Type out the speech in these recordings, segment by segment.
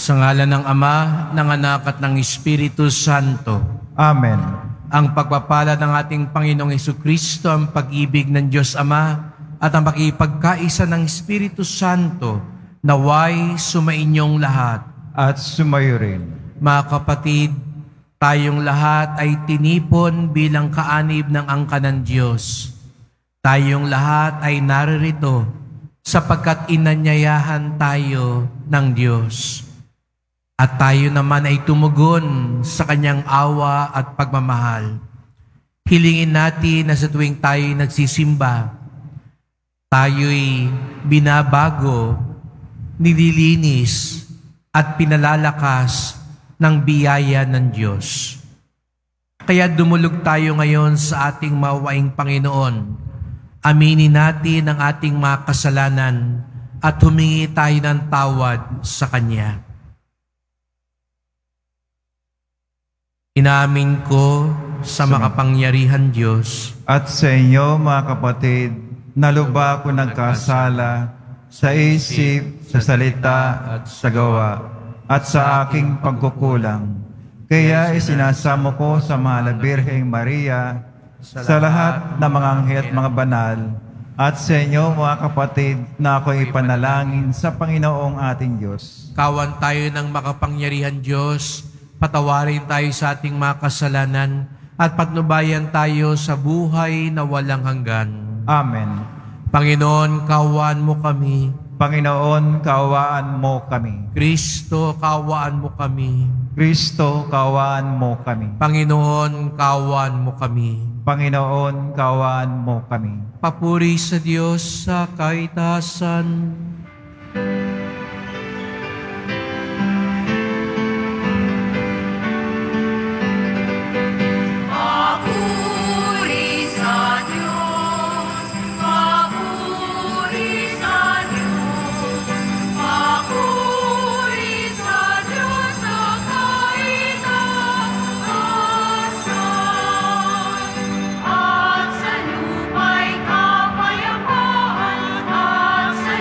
Sa ngalan ng Ama, ng Anak at ng Espiritu Santo. Amen. Ang pagpapala ng ating Panginoong Jesucristo, ang pag-ibig ng Diyos Ama, at ang pakipagkaisa ng Espiritu Santo, naway sumainyong lahat. At sumayo rin. Mga kapatid, tayong lahat ay tinipon bilang kaanib ng angka ng Diyos. Tayong lahat ay naririto sapagkat inanyayahan tayo ng Diyos. At tayo naman ay tumugon sa Kanyang awa at pagmamahal. Hilingin natin na sa tuwing tayo'y nagsisimba, tayo'y binabago, nililinis, at pinalalakas ng biyaya ng Diyos. Kaya dumulog tayo ngayon sa ating mawaing Panginoon. Aminin natin ang ating mga kasalanan at humingi tayo ng tawad sa Kanya. Inamin ko sa makapangyarihan Diyos at sa inyo, mga kapatid, na lubha ko nagkasala sa isip, sa salita at sa gawa, at sa aking pagkukulang. Kaya isinasamo ko sa mahal na Birheng Maria, sa lahat ng mga anghel at mga banal, at sa inyo, mga kapatid, na ako'y ipanalangin sa Panginoong ating Diyos. Kawan tayo ng makapangyarihan Diyos, patawarin tayo sa ating mga kasalanan, at patnubayan tayo sa buhay na walang hanggan. Amen. Panginoon, kaawaan mo kami. Panginoon, kaawaan mo kami. Kristo, kaawaan mo kami. Kristo, kaawaan mo kami. Panginoon, kaawaan mo kami. Panginoon, kaawaan mo kami. Papuri sa Diyos sa kaitasan. At sa lupa'y kapayapaan, at sa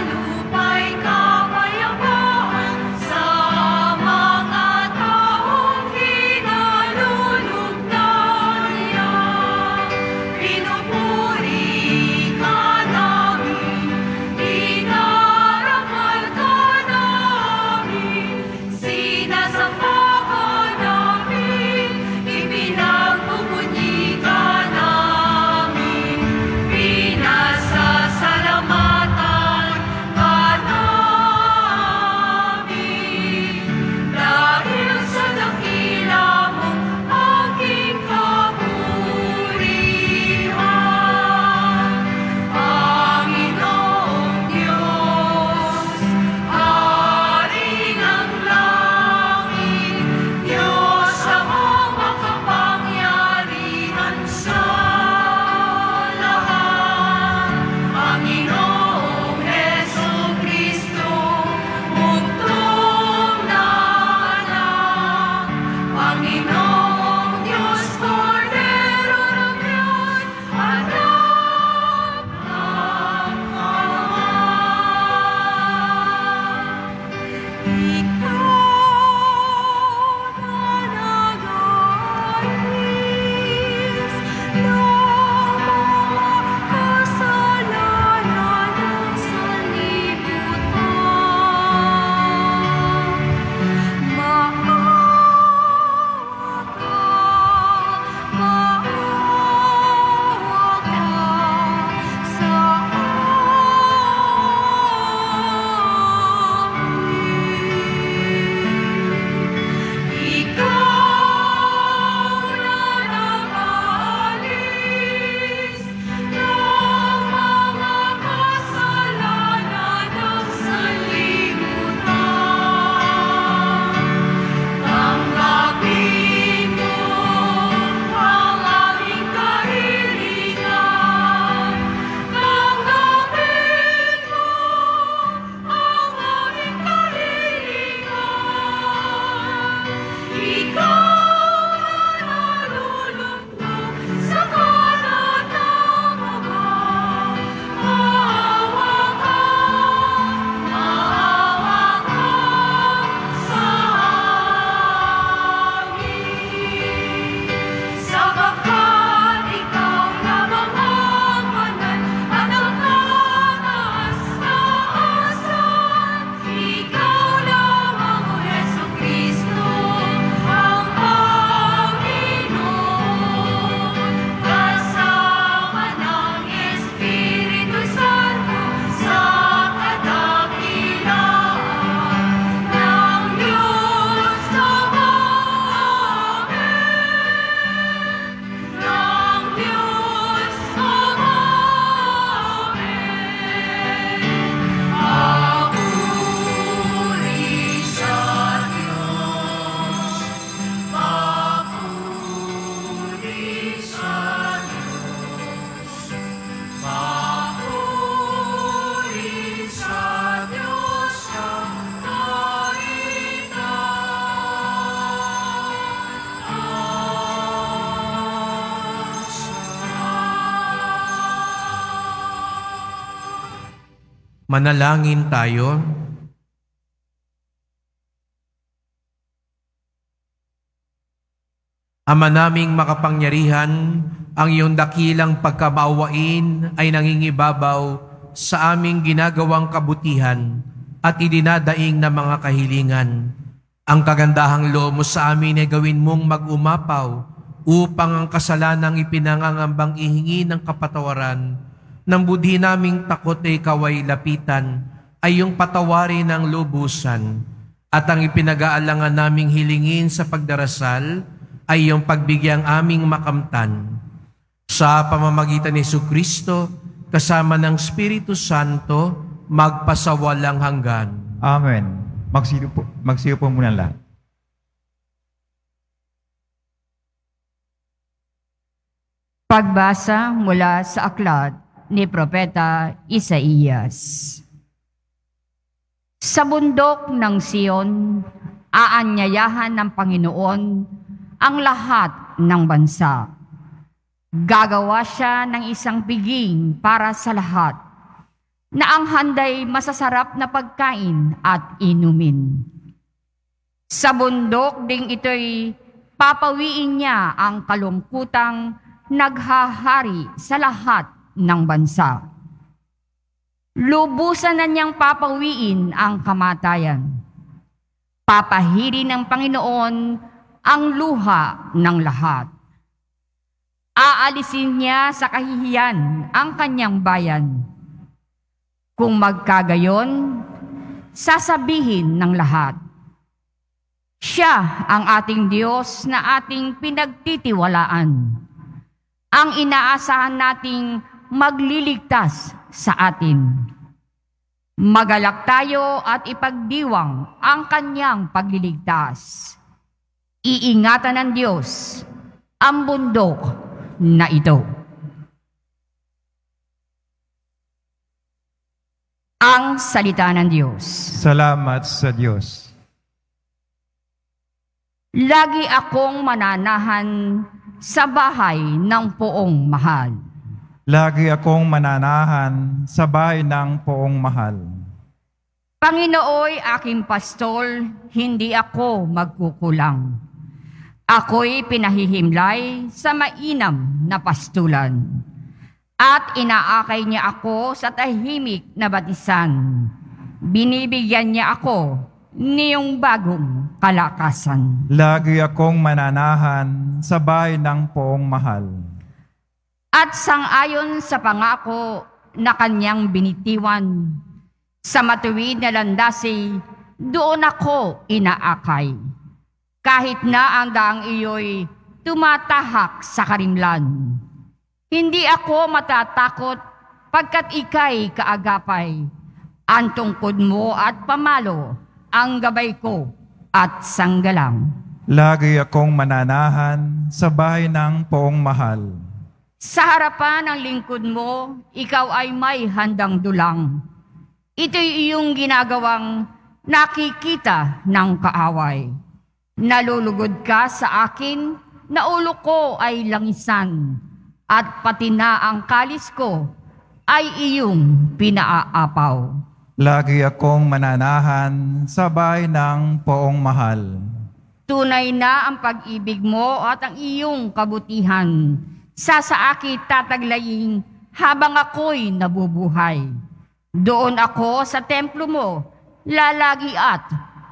Manalangin tayo. Ama naming makapangyarihan, ang iyong dakilang pagkabaawain ay nangingibabaw sa aming ginagawang kabutihan at idinadaing na mga kahilingan. Ang kagandahang loob mo sa amin ay gawin mong mag-umapaw upang ang kasalanang ipinangangambang ihingi ng kapatawaran ng budhi naming takot ay ikaw ay lapitan ay yung patawarin ng lubusan at ang ipinag-aalangan naming hilingin sa pagdarasal ay yung pagbigyang aming makamtan. Sa pamamagitan ni Jesucristo, kasama ng Espiritu Santo, magpasawalang hanggan. Amen. Magsiyo po muna lahat. Pagbasa mula sa aklat ni Propeta Isaías. Sa bundok ng Sion, aanyayahan ng Panginoon ang lahat ng bansa. Gagawa siya ng isang piging para sa lahat, na ang handay masasarap na pagkain at inumin. Sa bundok ding ito'y papawiin niya ang kalungkutang naghahari sa lahat ng bansa. Lubusan na niyang papawiin ang kamatayan. Papahiri ng Panginoon ang luha ng lahat. Aalisin niya sa kahihiyan ang kanyang bayan. Kung magkagayon, sasabihin ng lahat, siya ang ating Diyos na ating pinagtitiwalaan, ang inaasahan nating magliligtas sa atin. Magalak tayo at ipagdiwang ang kanyang pagliligtas. Iingatan ng Diyos ang bundok na ito. Ang salita ng Diyos. Salamat sa Diyos. Lagi akong mananahan sa bahay ng poong mahal. Lagi akong mananahan sa bahay ng poong mahal. Panginooy aking pastol, hindi ako magkukulang. Ako'y pinahihimlay sa mainam na pastulan. At inaakay niya ako sa tahimik na batisan. Binibigyan niya ako niyong bagong kalakasan. Lagi akong mananahan sa bahay ng poong mahal. At sangayon sa pangako na kanyang binitiwan, sa matuwid na landasi, doon ako inaakay. Kahit na ang daang iyo'y tumatahak sa karimlan. Hindi ako matatakot pagkat ika'y kaagapay. Ang tungkod mo at pamalo, ang gabay ko at sanggalang. Lagi akong mananahan sa bahay ng poong mahal. Sa harapan ng lingkod mo, ikaw ay may handang dulang. Ito'y iyong ginagawang nakikita ng kaaway. Nalulugod ka sa akin, na ulo ko ay langisan, at pati na ang kalis ko ay iyong pinaaapaw. Lagi akong mananahan sa bahay ng poong mahal. Tunay na ang pag-ibig mo at ang iyong kabutihan. Sa akin tataglayin habang ako'y nabubuhay. Doon ako sa templo mo, lalagi at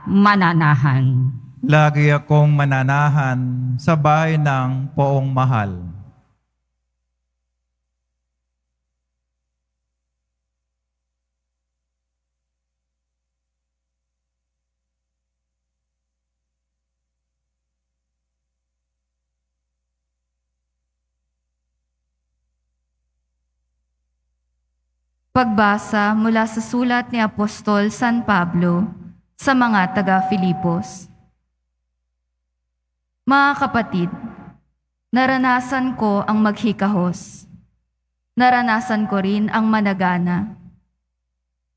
mananahan. Lagi akong mananahan sa bahay ng poong mahal. Pagbasa mula sa sulat ni Apostol San Pablo sa mga taga-Filipos. Mga kapatid, naranasan ko ang maghikahos. Naranasan ko rin ang managana.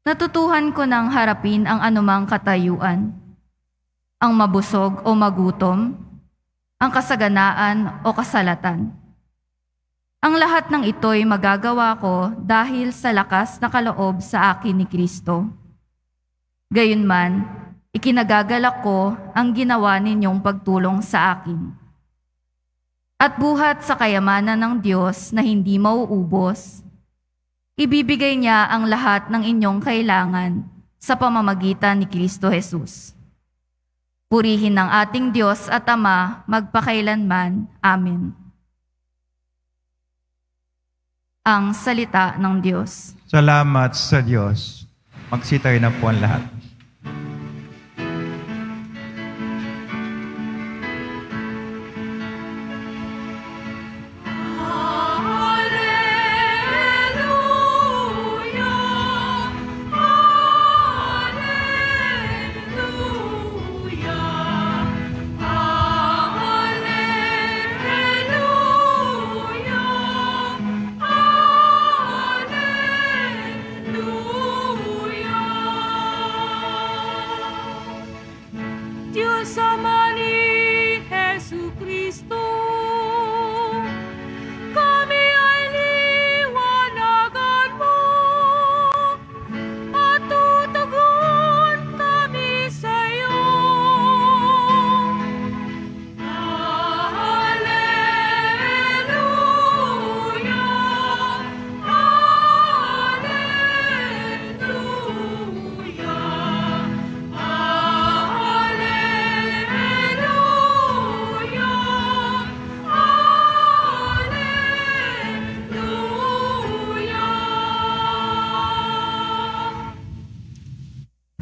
Natutuhan ko ng harapin ang anumang katayuan, ang mabusog o magutom, ang kasaganaan o kasalatan. Ang lahat ng ito'y magagawa ko dahil sa lakas na kaloob sa akin ni Kristo. Gayunman, ikinagagalak ko ang ginawa ninyong pagtulong sa akin. At buhat sa kayamanan ng Diyos na hindi mauubos, ibibigay niya ang lahat ng inyong kailangan sa pamamagitan ni Kristo Jesus. Purihin ng ating Diyos at Ama magpakailanman. Amen. Ang salita ng Diyos. Salamat sa Diyos. Magsitayo na po ang lahat. Diyos Ama ni Jesucristo, kami ay liwanagan mo at tutugon kami sa iyo. Alleluia,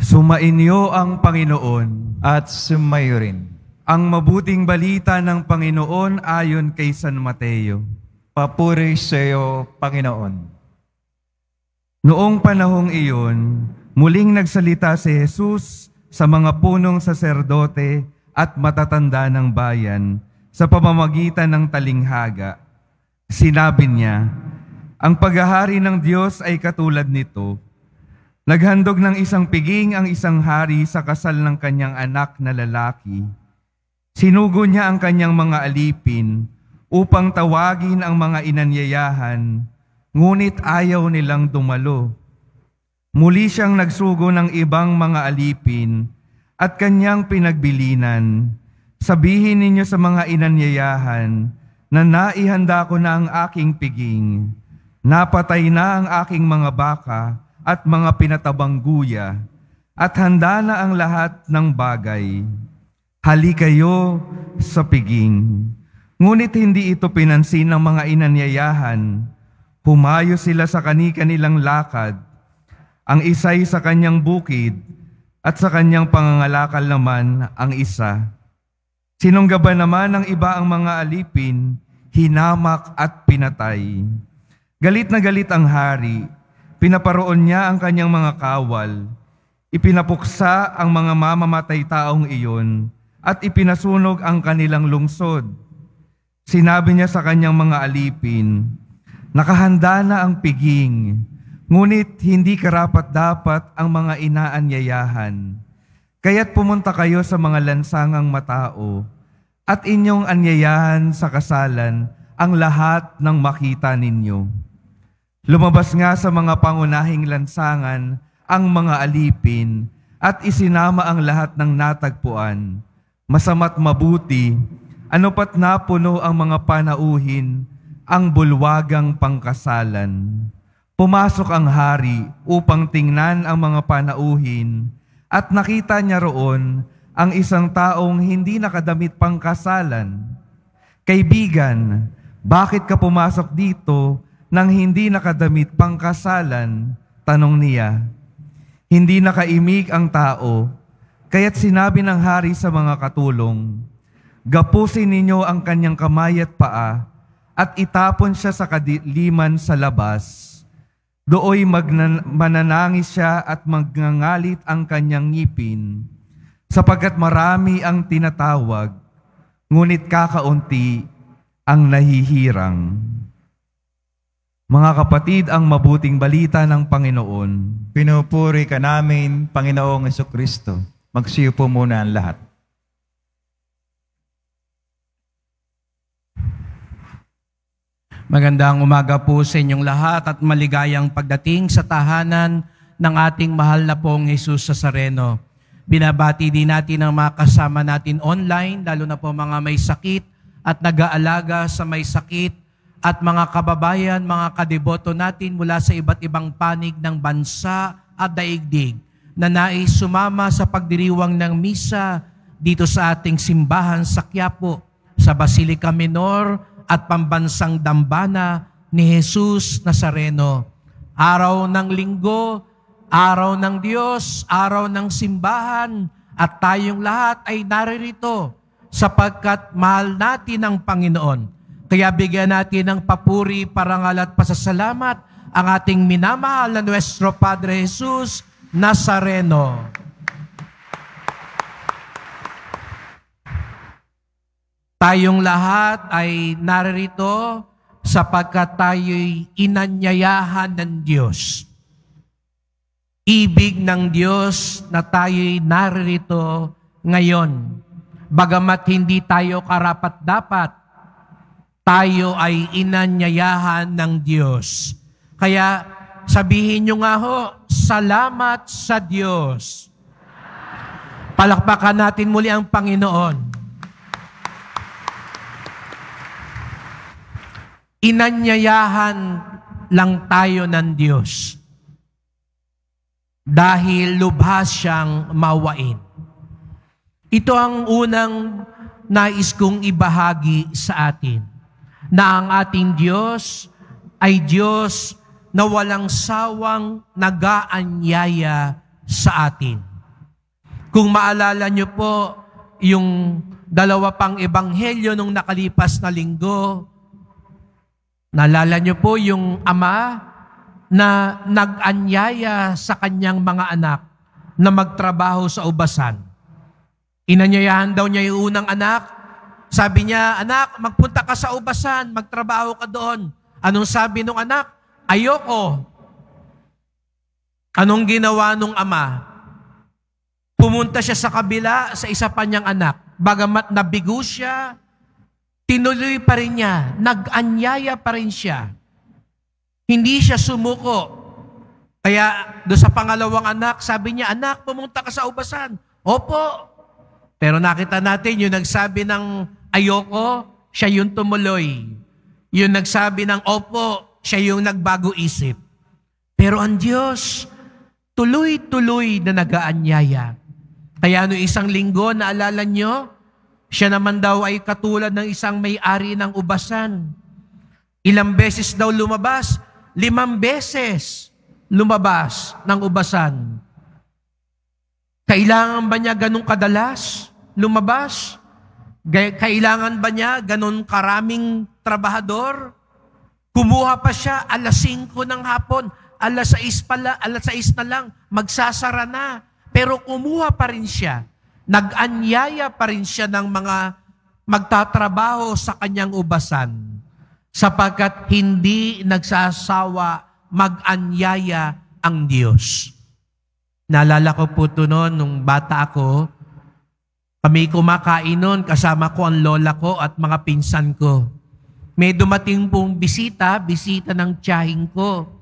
Sumainyo ang Panginoon. At sumayo rin. Ang mabuting balita ng Panginoon ayon kay San Mateo. Papuri sa iyo, Panginoon. Noong panahong iyon, muling nagsalita si Jesus sa mga punong saserdote at matatanda ng bayan sa pamamagitan ng talinghaga. Sinabi niya, ang paghahari ng Diyos ay katulad nito. Naghandog ng isang piging ang isang hari sa kasal ng kanyang anak na lalaki. Sinugo niya ang kanyang mga alipin upang tawagin ang mga inanyayahan, ngunit ayaw nilang dumalo. Muli siyang nagsugo ng ibang mga alipin at kanyang pinagbilinan. Sabihin ninyo sa mga inanyayahan na naihanda ko na ang aking piging. Napatay na ang aking mga baka at mga pinatabang guya, at handa na ang lahat ng bagay. Hali kayo sa piging. Ngunit hindi ito pinansin ng mga inanyayahan. Humayo sila sa kani-kanilang lakad, ang isa'y sa kanyang bukid, at sa kanyang pangangalakal naman ang isa. Sinunggaban naman ng iba ang mga alipin, hinamak at pinatay. Galit na galit ang hari. Pinaparoon niya ang kanyang mga kawal, ipinapuksa ang mga mamamatay taong iyon, at ipinasunog ang kanilang lungsod. Sinabi niya sa kanyang mga alipin, nakahanda na ang piging, ngunit hindi karapat-dapat ang mga inaanyayahan. Kaya't pumunta kayo sa mga lansangang matao, at inyong anyayahan sa kasalan ang lahat ng makita ninyo. Lumabas nga sa mga pangunahing lansangan ang mga alipin at isinama ang lahat ng natagpuan. Masama't mabuti, ano pat napuno ang mga panauhin, ang bulwagang pangkasalan. Pumasok ang hari upang tingnan ang mga panauhin at nakita niya roon ang isang taong hindi nakadamit pangkasalan. Kaibigan, bakit ka pumasok dito nang hindi nakadamit pangkasalan? Tanong niya. Hindi nakaimik ang tao, kaya't sinabi ng hari sa mga katulong, gapusin ninyo ang kanyang kamay at paa, at itapon siya sa kadiliman sa labas. Dooy mananangis siya at magngangalit ang kanyang ngipin, sapagkat marami ang tinatawag, ngunit kakaunti ang nahihirang. Mga kapatid, ang mabuting balita ng Panginoon. Pinupuri ka namin, Panginoong Jesucristo. Magsiyo po muna ang lahat. Magandang umaga po sa inyong lahat at maligayang pagdating sa tahanan ng ating mahal na pong Jesus Nazareno. Binabati din natin ang mga kasama natin online, lalo na po mga may sakit at nag-aalaga sa may sakit at mga kababayan, mga kadeboto natin mula sa iba't ibang panig ng bansa at daigdig na nais sumama sa pagdiriwang ng misa dito sa ating simbahan sa Quiapo, sa Basilica Minor at Pambansang Dambana ni Jesus Nazareno. Araw ng linggo, araw ng Diyos, araw ng simbahan, at tayong lahat ay naririto sapagkat mahal natin ang Panginoon. Kaya bigyan natin ng papuri, parangal at pasasalamat ang ating minamahal na Nuestro Padre Jesus Nazareno. Tayong lahat ay naririto sapagkat tayo'y inanyayahan ng Diyos. Ibig ng Diyos na tayo'y naririto ngayon. Bagamat hindi tayo karapat-dapat, tayo ay inanyayahan ng Diyos. Kaya sabihin nyo nga ho, salamat sa Diyos. Palakpakan natin muli ang Panginoon. Inanyayahan lang tayo ng Diyos dahil lubhas siyang mawain. Ito ang unang nais kong ibahagi sa atin, na ang ating Diyos ay Diyos na walang sawang nag-aanyaya sa atin. Kung maalala niyo po yung dalawa pang ebanghelyo nung nakalipas na linggo, naalala niyo po yung ama na nag-anyaya sa kanyang mga anak na magtrabaho sa ubasan. Inanyayahan daw niya yung unang anak. Sabi niya, anak, magpunta ka sa ubasan, magtrabaho ka doon. Anong sabi nung anak? Ayoko. Anong ginawa nung ama? Pumunta siya sa kabila sa isa pa niyang anak. Bagamat nabigo siya, tinuloy pa rin niya, nag-anyaya pa rin siya. Hindi siya sumuko. Kaya doon sa pangalawang anak, sabi niya, anak, pumunta ka sa ubasan. Opo. Pero nakita natin, yung nagsabi ng ayoko, siya yung tumuloy. Yung nagsabi ng opo, siya yung nagbago isip. Pero ang Diyos, tuloy-tuloy na nag-aanyaya. Kaya no isang linggo, naalala nyo, siya naman daw ay katulad ng isang may-ari ng ubasan. Ilang beses daw lumabas? 5 beses lumabas ng ubasan. Kailangan ba niya ganun kadalas lumabas? Kailangan ba niya ganun karaming trabahador? Kumuha pa siya 5:00 ng hapon, 6:00 na lang, magsasara na. Pero kumuha pa rin siya. Nag-anyaya pa rin siya ng mga magtatrabaho sa kanyang ubasan sapagkat hindi nagsasawa mag-anyaya ang Diyos. Naalala ko po ito noon, nung bata ako, kami kumakain noon, kasama ko ang lola ko at mga pinsan ko. May dumating pong bisita ng tiyahing ko.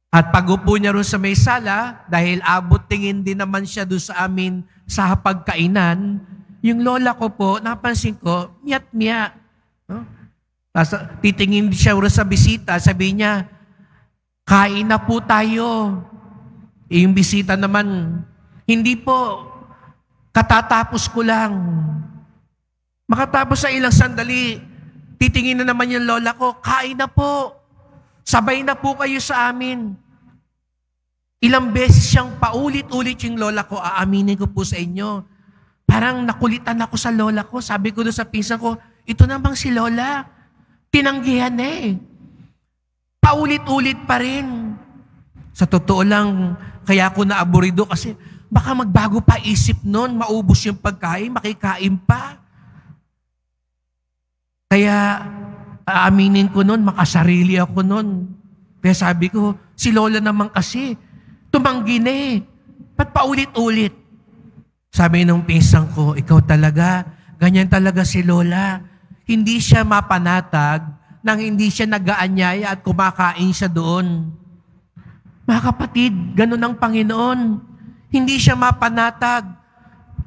At pag-upo niya ron sa may sala, dahil abot tingin din naman siya doon sa amin sa hapagkainan, yung lola ko po, napansin ko, miyat-miya. Titingin siya ron sa bisita, sabi niya, kain na po tayo. Yung bisita naman, hindi po, katatapos ko lang. Makatapos sa ilang sandali, titingin na naman yung lola ko, kain na po. Sabay na po kayo sa amin. Ilang beses siyang paulit-ulit yung lola ko, aaminin ko po sa inyo. Parang nakulitan ako sa lola ko. Sabi ko doon sa pinsan ko, ito namang si lola. Tinanggihan eh. Paulit-ulit pa rin. Sa totoo lang, kaya ako naaburido kasi baka magbago pa isip nun, maubos yung pagkain, makikain pa. Kaya aaminin ko nun, makasarili ako nun. Kaya sabi ko, si lola naman kasi, tumanggi na eh. Ba't paulit-ulit? Sabi nung pinsan ko, ikaw talaga, ganyan talaga si lola. Hindi siya mapanatag nang hindi siya nag-aanyaya at kumakain siya doon. Mga kapatid, ganun ang Panginoon. Hindi siya mapanatag.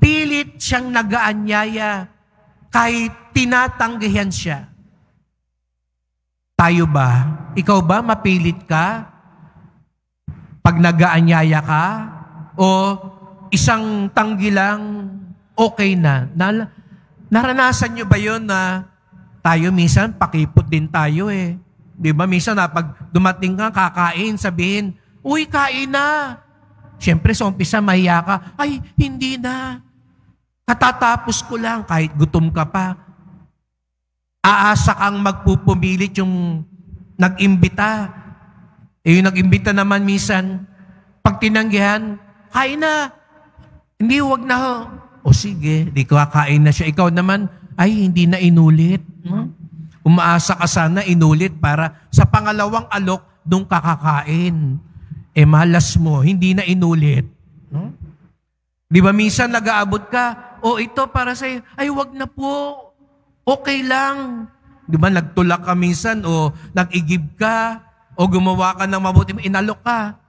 Pilit siyang nag-aanyaya kahit tinatanggihan siya. Tayo ba? Ikaw ba mapilit ka? Pag nag-aanyaya ka? O isang tanggi lang, okay na? Naranasan nyo ba yun na tayo minsan pakipot din tayo eh? Di ba? Minsan na pag dumating ka, kakain, sabihin, uy, kain na. Siyempre, sa umpisa, mahiya ka. Ay, hindi na. Katatapos ko lang, kahit gutom ka pa. Aasa kang magpupumilit yung nag-imbita. Yung nag-imbita naman minsan, pag tinanggihan, kain na. Hindi, wag na ho. O sige, di kakain na siya. Ikaw naman, ay, hindi na inulit. Umaasa ka sana inulit para sa pangalawang alok, nung kakakain. Malas mo, hindi na inulit. Di ba minsan nag-aabot ka, ito para sa'yo, ay wag na po, okay lang. Di ba nagtulak ka minsan, o nag-igib ka, o gumawa ka ng mabuti, inalok ka.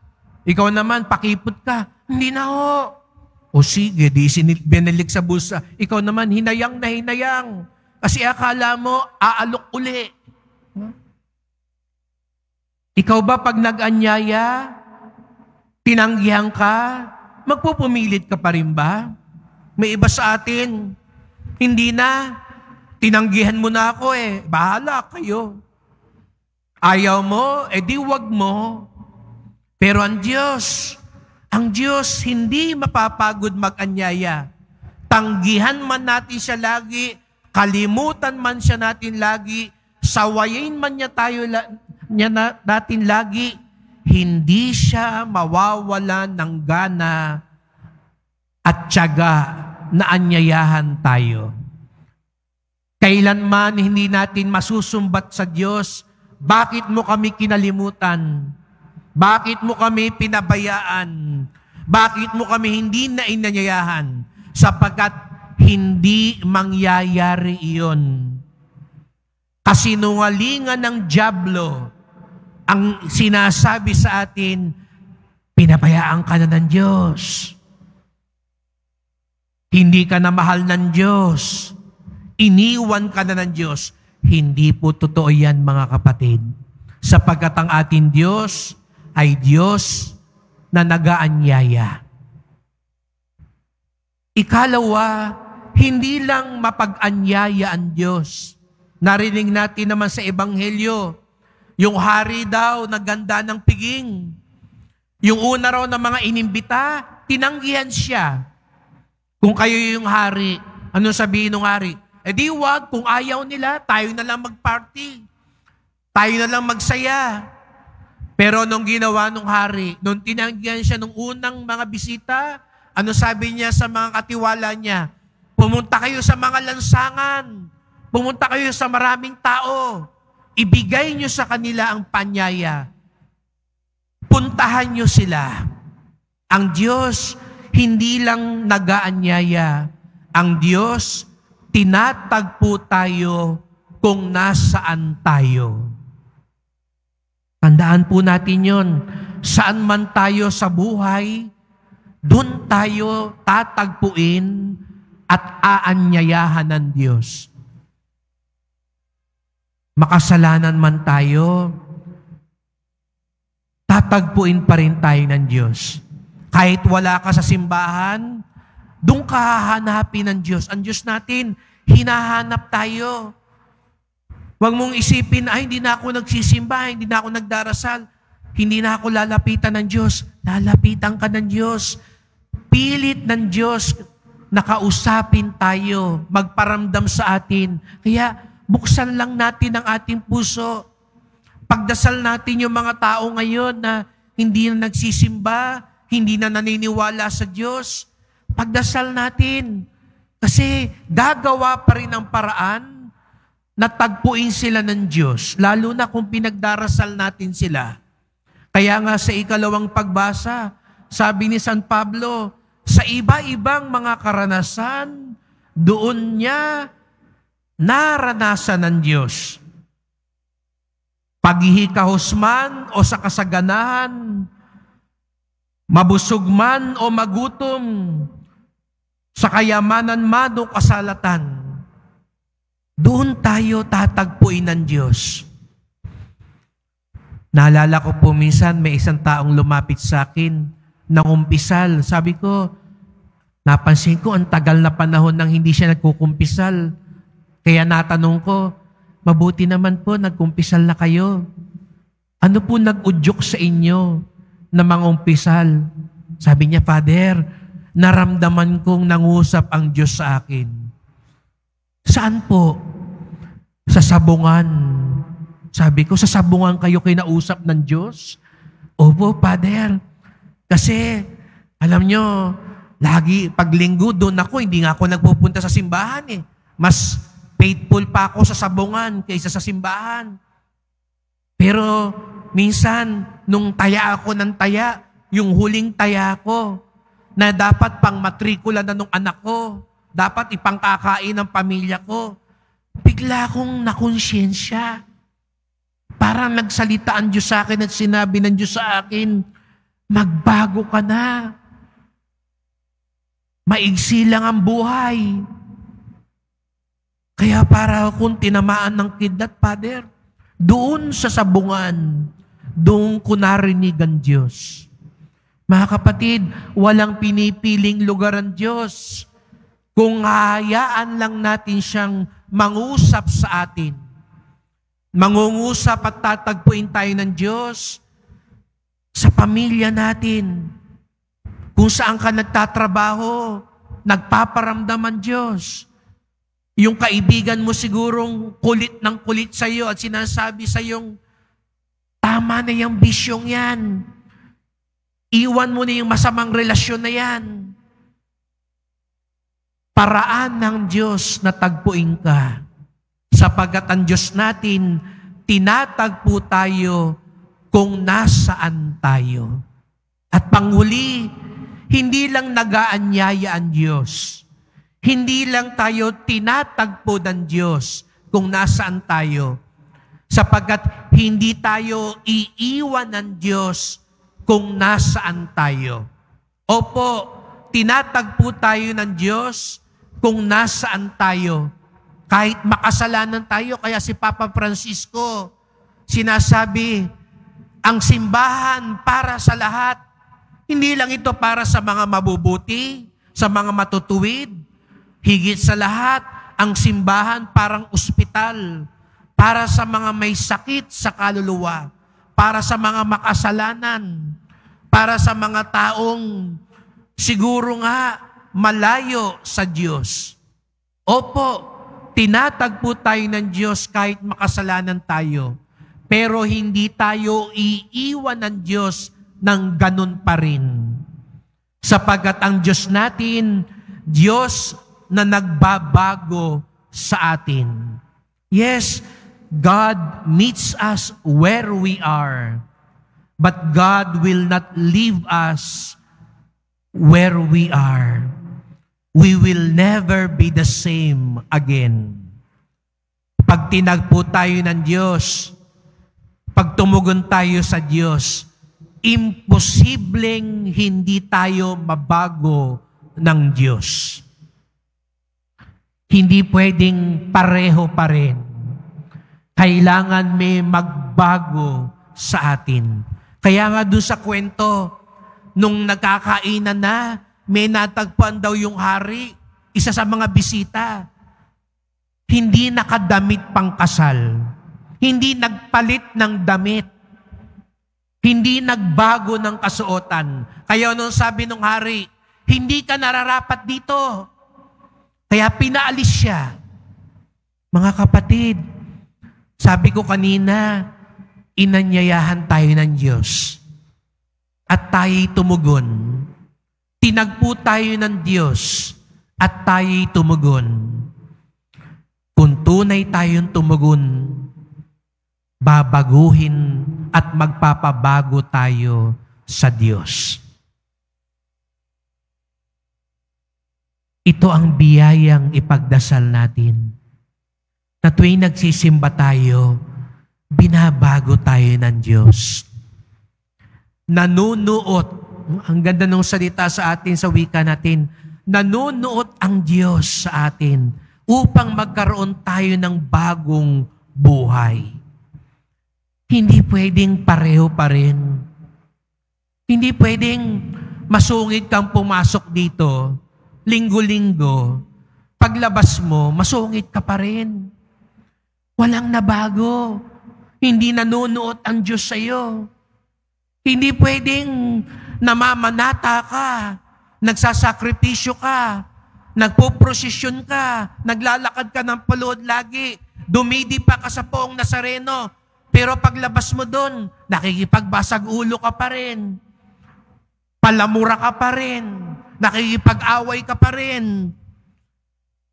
Ikaw naman, pakipot ka, hindi na ho. O sige, di binilik sa bulsa. Ikaw naman, hinayang na hinayang. Kasi akala mo, aalok uli. Ikaw ba pag nag-anyaya, tinanggihan ka, magpupumilit ka pa rin ba? May iba sa atin, hindi na, tinanggihan mo na ako bahala kayo. Ayaw mo, di wag mo. Pero ang Diyos hindi mapapagod mag-anyaya. Tanggihan man natin siya lagi, kalimutan man siya natin lagi, sawayin man niya natin lagi, hindi siya mawawalan ng gana at tiyaga na anyayahan tayo. Kailanman hindi natin masusumbat sa Diyos, bakit mo kami kinalimutan? Bakit mo kami pinabayaan? Bakit mo kami hindi na inanyayahan? Sapagkat hindi mangyayari iyon. Kasinungalingan ng dyablo ang sinasabi sa atin, pinabayaan ka na ng Diyos. Hindi ka na mahal ng Diyos. Iniwan ka na ng Diyos. Hindi po totoo yan, mga kapatid. Sapagkat ang ating Diyos ay Diyos na nag-aanyaya. Ikalawa, hindi lang mapag-anyaya ang Diyos. Narinig natin naman sa Ebanghelyo, yung hari daw naganda ng piging. Yung una raw ng mga inimbita, tinanggihan siya. Kung kayo yung hari, anong sabihin ng hari? Di wag, kung ayaw nila, tayo na lang mag-party. Tayo na lang magsaya. Pero nung ginawa ng hari, nung tinanggihan siya nung unang mga bisita, ano sabi niya sa mga katiwala niya? Pumunta kayo sa mga lansangan. Pumunta kayo sa maraming tao. Ibigay niyo sa kanila ang panyaya. Puntahan niyo sila. Ang Diyos, hindi lang nag-aanyaya. Ang Diyos, tinatagpo tayo kung nasaan tayo. Tandaan po natin yon. Saan man tayo sa buhay, doon tayo tatagpuin at aanyayahan ng Diyos. Makasalanan man tayo, tatagpuin pa rin tayo ng Diyos. Kahit wala ka sa simbahan, doon ka hahanapin ng Diyos. Ang Diyos natin, hinahanap tayo. Huwag mong isipin, hindi na ako nagsisimba, hindi na ako nagdarasal, hindi na ako lalapitan ng Diyos. Lalapitan ka ng Diyos. Pilit ng Diyos na kausapin tayo, magparamdam sa atin. Kaya buksan lang natin ang ating puso. Pagdasal natin yung mga tao ngayon na hindi na nagsisimba, hindi na naniniwala sa Diyos. Pagdasal natin. Kasi gagawa pa rin ang paraan na tagpuin sila ng Diyos, lalo na kung pinagdarasal natin sila. Kaya nga sa ikalawang pagbasa, sabi ni San Pablo, sa iba-ibang mga karanasan, doon niya naranasan ng Diyos. paghihikahos man o sa kasaganahan, mabusog man o magutom, sa kayamanan man o kasalatan, doon tayo tatagpuin ng Diyos. Naalala ko po minsan, may isang taong lumapit sa akin, nangumpisal. Sabi ko, napansin ko, ang tagal na panahon nang hindi siya nagkukumpisal. Kaya natanong ko, mabuti naman po, nagkumpisal na kayo. Ano po nag-udyok sa inyo na mangumpisal? Sabi niya, Father, naramdaman kong nangusap ang Diyos sa akin. Saan po? Sa sabungan. Sabi ko, sa sabungan kayo kinausap ng Diyos? Opo, Father. Kasi, alam nyo, lagi, pag linggo doon ako, hindi nga ako nagpupunta sa simbahan eh. Mas faithful pa ako sa sabungan kaysa sa simbahan. Pero, minsan, nung taya ako ng taya, yung huling taya ko, na dapat pang matrikula na nung anak ko, dapat ipangkakain ng pamilya ko, bigla akong nakonsyensya. Parang nagsalita ang Diyos sa akin at sinabi ng Diyos sa akin, magbago ka na. Maigsi lang ang buhay. Kaya para akong tinamaan ng kidlat, Father, doon sa sabungan, doon ko narinig ang Diyos. Mga kapatid, walang pinipiling lugar ang Diyos. Kung hayaan lang natin siyang mangusap sa atin, mangungusap at tatagpuin tayo ng Diyos sa pamilya natin. Kung saan ka nagtatrabaho, nagpaparamdam ang Diyos. Yung kaibigan mo sigurong kulit ng kulit sa iyo at sinasabi sa iyong, tama na yung bisyong yan. Iwan mo na yung masamang relasyon na yan. Paraan ng Diyos na tagpuin ka. Sapagat ang Diyos natin, tinatagpo tayo kung nasaan tayo. At panghuli, hindi lang nag-aanyaya ang Diyos. Hindi lang tayo tinatagpo ng Diyos kung nasaan tayo. Sapagat hindi tayo iiwan ng Diyos kung nasaan tayo. Opo, tinatagpo tayo ng Diyos kung nasaan tayo. Kahit makasalanan tayo, kaya si Papa Francisco sinasabi, ang simbahan para sa lahat. Hindi lang ito para sa mga mabubuti, sa mga matutuwid. Higit sa lahat, ang simbahan parang ospital para sa mga may sakit sa kaluluwa, para sa mga makasalanan, para sa mga taong siguro nga malayo sa Diyos. Opo, tinatagpo tayo ng Diyos kahit makasalanan tayo. Pero hindi tayo iiwan ng Diyos ng ganun pa rin. Sapagat ang Diyos natin, Diyos na nagbabago sa atin. Yes, God meets us where we are. But God will not leave us where we are. We will never be the same again. Pag tinagpo tayo ng Diyos, pag tumugon tayo sa Diyos, imposibleng hindi tayo mabago ng Diyos. Hindi pwedeng pareho pa rin. Kailangan may magbago sa atin. Kaya nga doon sa kwento, nung nagkakainan na, may natagpuan daw yung hari, isa sa mga bisita. Hindi nakadamit pang kasal. Hindi nagpalit ng damit. Hindi nagbago ng kasuotan. Kaya nung sabi ng hari, hindi ka nararapat dito. Kaya pinaalis siya. Mga kapatid, sabi ko kanina, inanyayahan tayo ng Diyos. At tayo'y tumugon. Tinagpo tayo ng Diyos at tayo'y tumugon. Kung tunay tayong tumugon, babaguhin at magpapabago tayo sa Diyos. Ito ang biyayang ipagdasal natin. Na tuwing nagsisimba tayo, binabago tayo ng Diyos. Nanunuot, ang ganda ng salita sa atin sa wika natin, nanunuot ang Diyos sa atin upang magkaroon tayo ng bagong buhay. Hindi pwedeng pareho pa rin. Hindi pwedeng masungit kang pumasok dito, linggo-linggo, paglabas mo, masungit ka pa rin. Walang nabago. Hindi nanunuot ang Diyos sa iyo. Hindi pwedeng namamanata ka, nagsasakripisyo ka, nagpo-prosesyon ka, naglalakad ka ng palood lagi, dumidipa ka sa poong Nazareno, pero paglabas mo doon, nakikipagbasag ulo ka pa rin, palamura ka pa rin, nakikipag-away ka pa rin.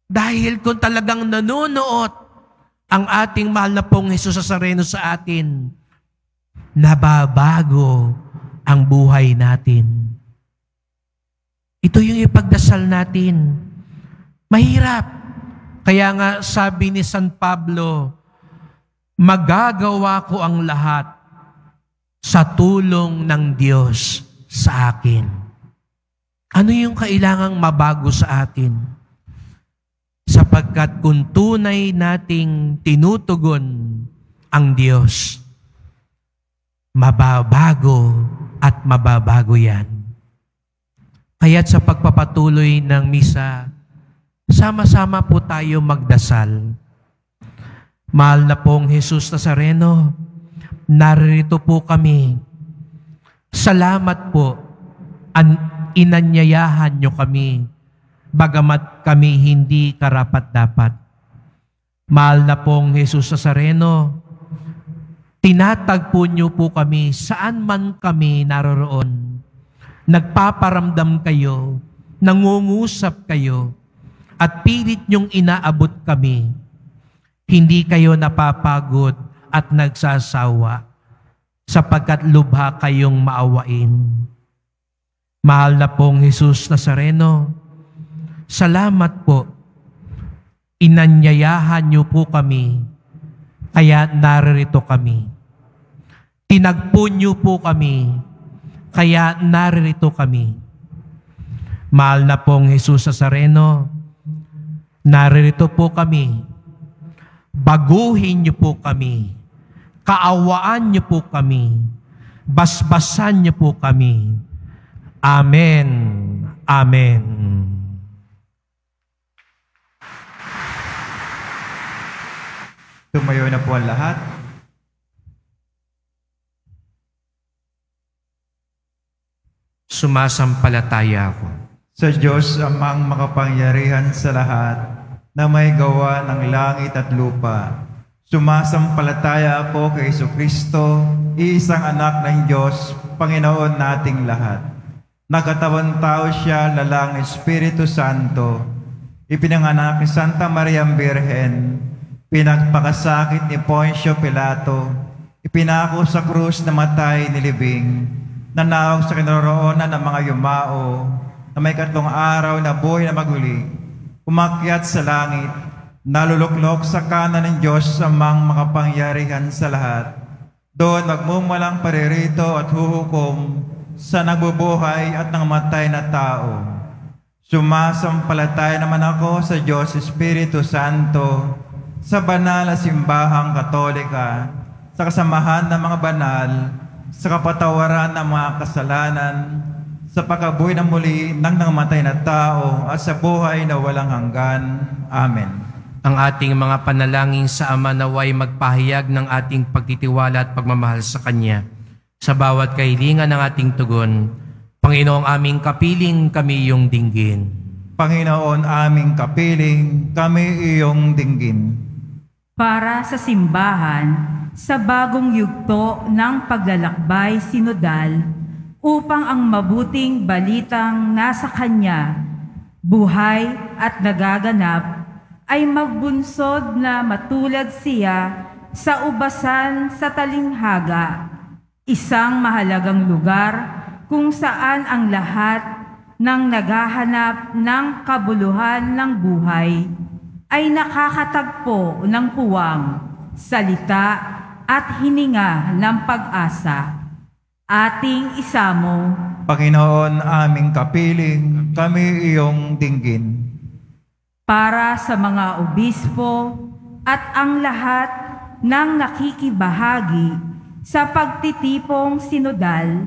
Dahil kung talagang nanunuot ang ating mahal na pong Jesus Nazareno sa atin, nababago ang buhay natin. Ito yung ipagdasal natin. Mahirap. Kaya nga sabi ni San Pablo, magagawa ko ang lahat sa tulong ng Diyos sa akin. Ano yung kailangang mabago sa atin? Sapagkat kung tunay nating tinutugon ang Diyos, mababago at mababago yan. Kaya't sa pagpapatuloy ng misa, sama-sama po tayo magdasal. Mahal na pong Jesus Nazareno, narito po kami. Salamat po, inanyayahan nyo kami, bagamat kami hindi karapat-dapat. Mahal na pong Jesus Nazareno, tinatagpo nyo po kami saan man kami naroroon. Nagpaparamdam kayo, nangungusap kayo, at pilit nyong inaabot kami. Hindi kayo napapagod at nagsasawa, sapagkat lubha kayong maawain. Mahal na pong Jesus Nazareno, salamat po. Inanyayahan niyo po kami, kaya naririto kami. Tinagpo niyo po kami, kaya naririto kami. Mahal na pong Jesus Nazareno, naririto po kami. Baguhin niyo po kami. Kaawaan niyo po kami. Basbasan niyo po kami. Amen. Amen. Tumayo na po ang lahat. Sumasampalataya ako Sa Diyos amang makapangyarihan sa lahat, na may gawa ng langit at lupa. Sumasampalataya ako kay Jesucristo, iisang anak ng Diyos, Panginoon nating lahat. Nagkatawang tao siya, lalang Espiritu Santo, ipinanganak ni Santa Maria Birhen, pinagpakasakit ni Poncio Pilato, ipinako sa krus na matay nilibing, nanawag sa kinaroroonan ng mga yumao, na may 3 araw na buhay na maguli, umakyat sa langit, naluluklok sa kanan ng Diyos amang makapangyarihan sa lahat. Doon magmumulang paririto at huhukom sa nagbubuhay at nangmatay na tao. Sumasampalataya naman ako sa Diyos Espiritu Santo, sa banal na simbahang Katolika, sa kasamahan ng mga banal, sa kapatawaran ng mga kasalanan, sa pagkabuhay na muli ng nangmatay na tao, at sa buhay na walang hanggan. Amen. ang ating mga panalangin sa Ama naway magpahayag ng ating pagtitiwala at pagmamahal sa Kanya sa bawat kahilingan ng ating tugon. Panginoong aming kapiling, kami iyong dinggin. Panginoon aming kapiling, kami iyong dinggin. Para sa simbahan, sa bagong yugto ng paglalakbay sinodal, upang ang mabuting balitang nasa Kanya, buhay at nagaganap, ay magbunsod na matulad siya sa ubasan sa talinghaga, isang mahalagang lugar kung saan ang lahat ng naghahanap ng kabuluhan ng buhay ay nakakatagpo ng puwang, salita at hininga ng pag-asa. Ating isamo, Panginoon aming kapiling, kami iyong dinggin. para sa mga obispo at ang lahat ng nakikibahagi sa pagtitipong sinodal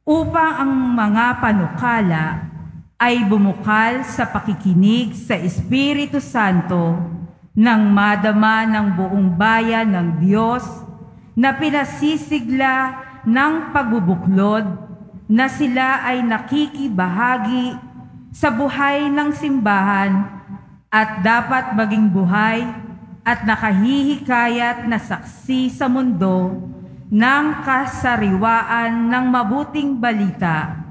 upang ang mga panukala ay bumukal sa pakikinig sa Espiritu Santo nang madama ng buong bayan ng Diyos na pinasisigla ng pagbubuklod na sila ay nakikibahagi sa buhay ng simbahan at dapat maging buhay at nakahihikayat na saksi sa mundo ng kasariwaan ng mabuting balita.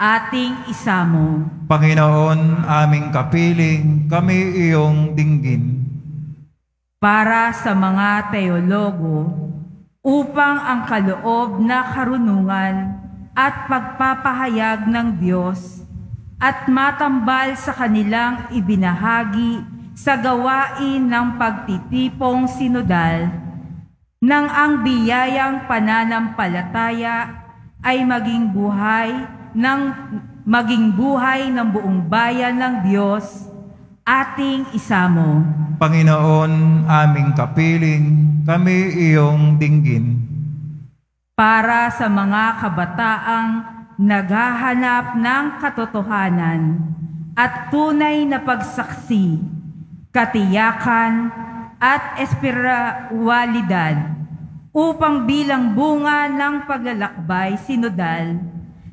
Ating isamo, Panginoon aming kapiling, kami iyong dinggin. para sa mga teologo upang ang kaloob na karunungan at pagpapahayag ng Diyos at matambal sa kanilang ibinahagi sa gawain ng pagtitipong sinodal nang ang biyayang pananampalataya ay maging buhay ng buong bayan ng Diyos. Ating isamo, Panginoon aming kapiling, kami iyong dinggin. para sa mga kabataang naghahanap ng katotohanan at tunay na pagsaksi, katiyakan at espiritualidad upang bilang bunga ng paglalakbay sinodal,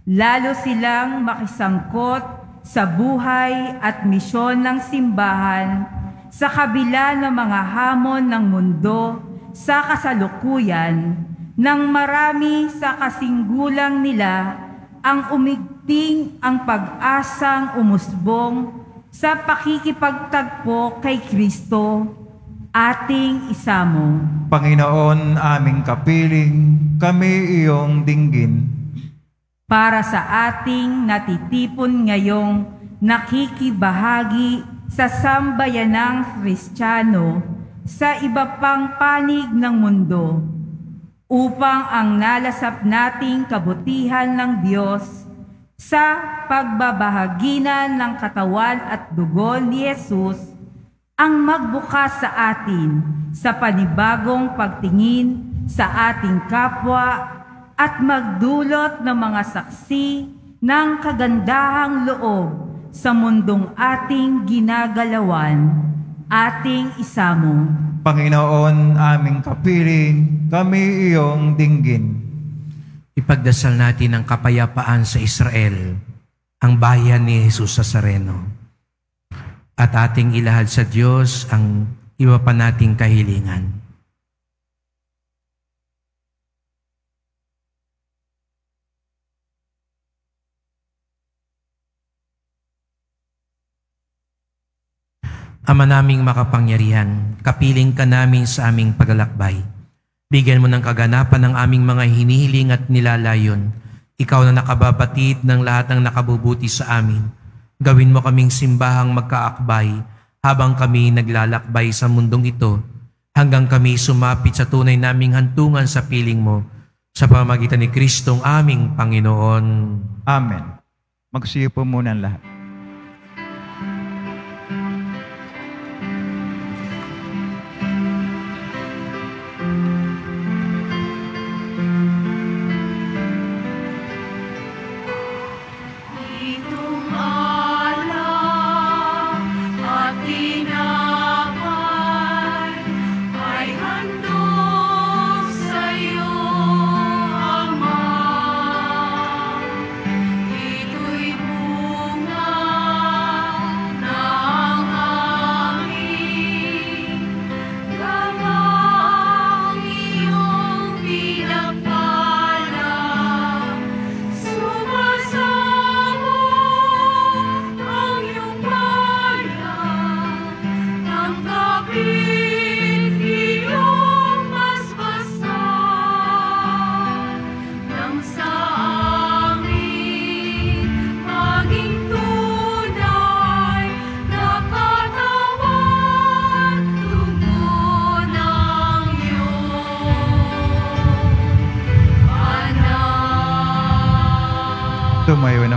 lalo silang makisangkot sa buhay at misyon ng simbahan sa kabila ng mga hamon ng mundo sa kasalukuyan nang marami sa kasinggulang nila ang umigting ang pag-asang umusbong sa pakikipagtagpo kay Kristo. Ating isamo, Panginoon aming kapiling, kami iyong dinggin. para sa ating natitipon ngayong nakikibahagi sa sambayanang Kristiyano sa iba pang panig ng mundo, upang ang nalasap nating kabutihan ng Diyos sa pagbabahaginan ng katawan at dugo ni Jesus ang magbukas sa atin sa panibagong pagtingin sa ating kapwa at magdulot ng mga saksi ng kagandahang loob sa mundong ating ginagalawan. Ating isamo, Panginoon aming kapiling, kami iyong dinggin. Ipagdasal natin ang kapayapaan sa Israel, ang bayan ni Jesus Nazareno. At ating ilahad sa Diyos ang iba pa nating kahilingan. Ama naming makapangyarihan, kapiling ka namin sa aming paglalakbay. Bigyan mo ng kaganapan ng aming mga hinihiling at nilalayon. Ikaw na nakababatid ng lahat ng nakabubuti sa amin. Gawin mo kaming simbahang magkaakbay habang kami naglalakbay sa mundong ito, hanggang kami sumapit sa tunay naming hantungan sa piling mo, sa pamamagitan ni Kristong aming Panginoon. Amen. Magsiyo po muna ang lahat. Ito'y bunga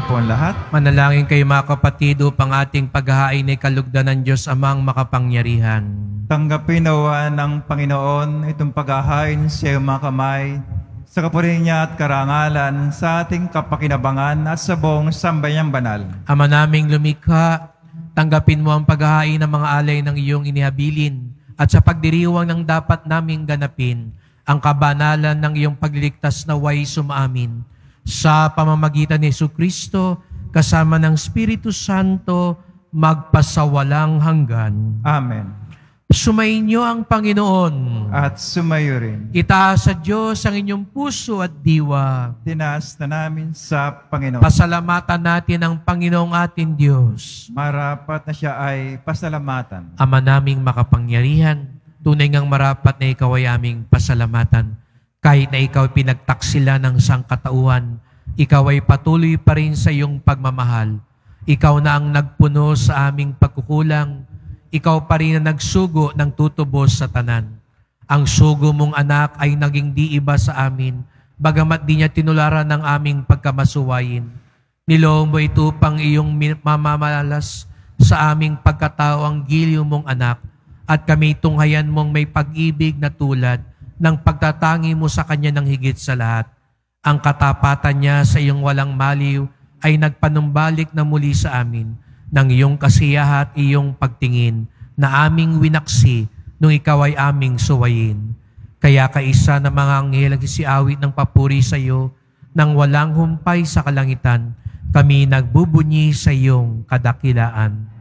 po ang lahat. Manalangin kayo mga kapatid upang ating paghahain ay kalugdan ng Diyos Amang makapangyarihan. Tanggapin nawa ng Panginoon itong paghahain sa iyong mga kamay, sa kapurihan niya at karangalan, sa ating kapakinabangan at sa buong sambayang banal. Ama naming lumikha, tanggapin mo ang paghahain ng mga alay ng iyong inihabilin at sa pagdiriwang ng dapat naming ganapin, ang kabanalan ng iyong pagliligtas na way sumaamin. Sa pamamagitan ni Jesucristo, kasama ng Espiritu Santo, magpasawalang hanggan. Amen. Sumainyo ang Panginoon. At sumayo rin. Itaas sa Diyos ang inyong puso at diwa. Tinaas na namin sa Panginoon. Pasalamatan natin ang Panginoong ating Diyos. Marapat na siya ay pasalamatan. Ama naming makapangyarihan, tunay ngang marapat na ikaw ay aming pasalamatan. Kahit na ikaw pinagtaksila ng sangkatauhan, ikaw ay patuloy pa rin sa iyong pagmamahal. Ikaw na ang nagpuno sa aming pagkukulang. Ikaw pa rin na nagsugo ng tutubos sa tanan. Ang sugo mong anak ay naging di iba sa amin, bagamat di niya tinularan ng aming pagkamasuwayin. Niloob mo ito pang iyong mamamalas sa aming pagkatao ang giliw mong anak, at kami tunghayan mong may pag-ibig na tulad ng pagtatangi mo sa kanya ng higit sa lahat. Ang katapatan niya sa iyong walang maliw ay nagpanumbalik na muli sa amin ng iyong kasiyahan at iyong pagtingin na aming winaksi nung ikaw ay aming suwayin. Kaya kaisa ng mga anghel nagsisiawit ng papuri sa iyo nang walang humpay sa kalangitan, kami nagbubunyi sa iyong kadakilaan.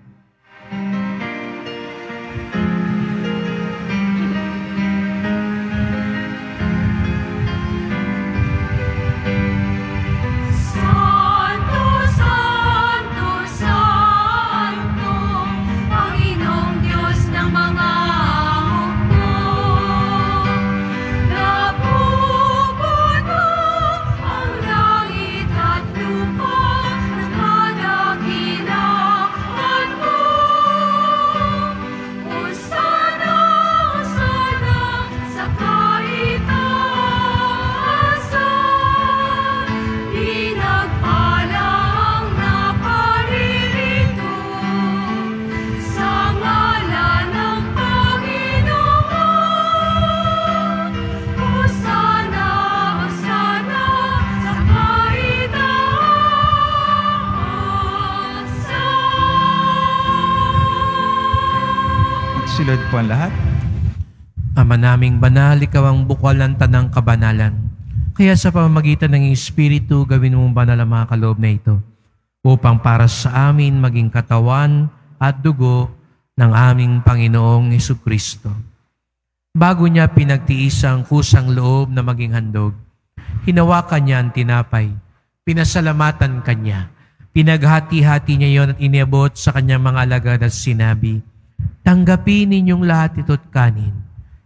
Silod po ang lahat. Ama naming banal, ikaw ang bukal ng tanang kabanalan. Kaya sa pamamagitan ng Espiritu, gawin mong banal ang mga kaloob na ito, upang para sa amin maging katawan at dugo ng aming Panginoong Jesucristo. Bago niya pinagtiis ang kusang loob na maging handog, hinawakan niya ang tinapay, pinasalamatan kanya, pinaghati-hati niya yon at iniabot sa kanyang mga alagad at sinabi, "Tanggapin ninyong lahat ito't kanin.